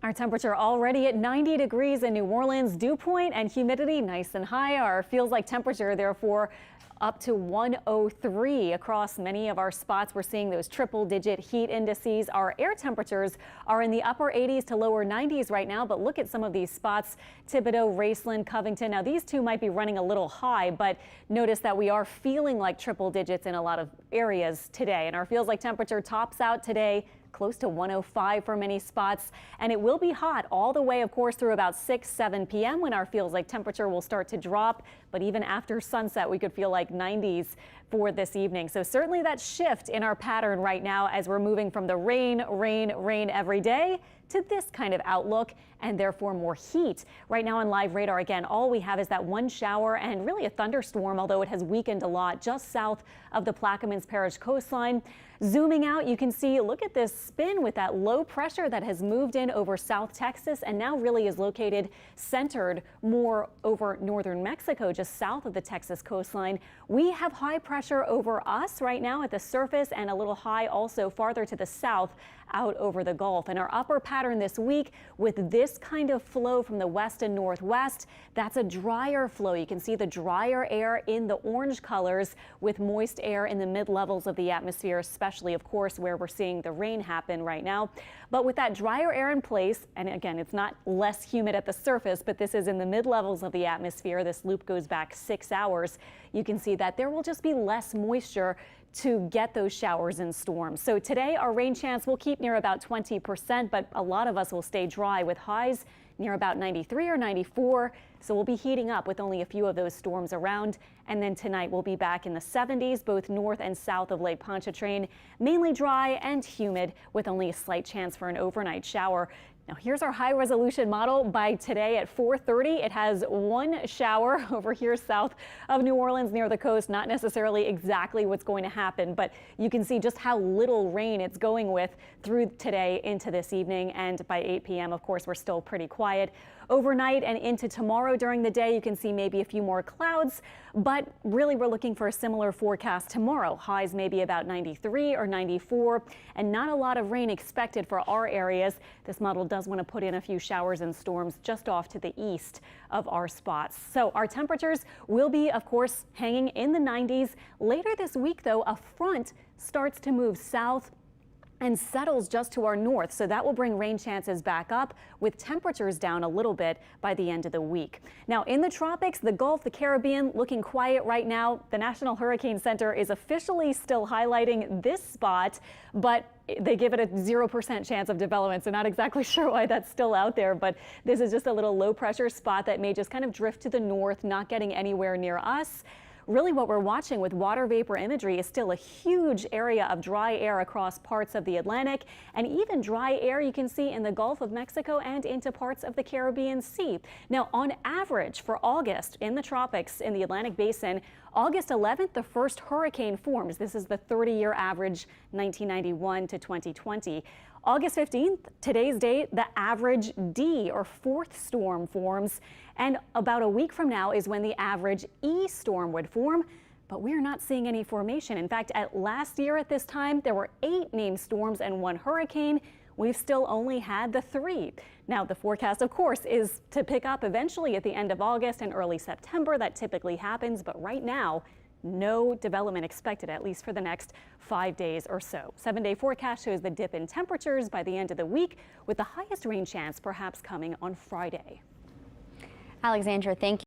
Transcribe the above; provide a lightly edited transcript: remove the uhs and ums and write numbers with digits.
Our temperature already at 90 degrees in New Orleans, dew point and humidity nice and high. Our feels like temperature, therefore, up to 103 across many of our spots. We're seeing those triple-digit heat indices. Our air temperatures are in the upper 80s to lower 90s right now, but look at some of these spots: Thibodaux, Raceland, Covington. Now, these two might be running a little high, but notice that we are feeling like triple digits in a lot of areas today. And our feels like temperature tops out today close to 105 for many spots, and it will be hot all the way, of course, through about 6-7 p.m. when our feels like temperature will start to drop. But even after sunset, we could feel like 90s for this evening. So certainly that shift in our pattern right now as we're moving from the rain every day to this kind of outlook, and therefore more heat. Right now on live radar, again, all we have is that one shower and really a thunderstorm, although it has weakened a lot just south of the Plaquemines Parish coastline. Zooming out, you can see, look at this spin with that low pressure that has moved in over South Texas and now really is located centered more over northern Mexico, just south of the Texas coastline. We have high pressure over us right now at the surface and a little high also farther to the south out over the Gulf. And our upper pattern this week with this kind of flow from the west and northwest, that's a drier flow. You can see the drier air in the orange colors with moist air in the mid levels of the atmosphere, especially, of course, where we're seeing the rain happen right now. But with that drier air in place, and again, it's not less humid at the surface, but this is in the mid levels of the atmosphere. This loop goes back 6 hours. You can see that there will just be less moisture to get those showers and storms. So today our rain chance will keep near about 20%, but a lot of us will stay dry with highs near about 93 or 94. So we'll be heating up with only a few of those storms around. And then tonight we'll be back in the 70s, both north and south of Lake Pontchartrain, mainly dry and humid with only a slight chance for an overnight shower. Now here's our high resolution model. By today at 4:30, it has one shower over here south of New Orleans near the coast. Not necessarily exactly what's going to happen, but you can see just how little rain it's going with through today into this evening. And by 8 p.m., of course, we're still pretty quiet. Overnight and into tomorrow during the day, you can see maybe a few more clouds, but really we're looking for a similar forecast tomorrow. Highs maybe about 93 or 94, and not a lot of rain expected for our areas. This model does want to put in a few showers and storms just off to the east of our spots. So our temperatures will be, of course, hanging in the 90s. Later this week, though, a front starts to move south and settles just to our north, so that will bring rain chances back up with temperatures down a little bit by the end of the week. Now in the tropics, the Gulf, the Caribbean looking quiet right now. The National Hurricane Center is officially still highlighting this spot, but they give it a 0% chance of development, so not exactly sure why that's still out there, but this is just a little low pressure spot that may just kind of drift to the north, not getting anywhere near us. Really what we're watching with water vapor imagery is still a huge area of dry air across parts of the Atlantic, and even dry air you can see in the Gulf of Mexico and into parts of the Caribbean Sea. Now on average for August in the tropics in the Atlantic Basin, August 11th, the first hurricane forms. This is the 30-year average, 1991 to 2020. August 15th, today's date, the average D or fourth storm forms. And about a week from now is when the average E storm would form. But we're not seeing any formation. In fact, at last year at this time, there were 8 named storms and 1 hurricane. We've still only had the 3. Now, the forecast, of course, is to pick up eventually at the end of August and early September. That typically happens. But right now, no development expected, at least for the next 5 days or so. 7-day forecast shows the dip in temperatures by the end of the week, with the highest rain chance perhaps coming on Friday. Alexandra, thank you.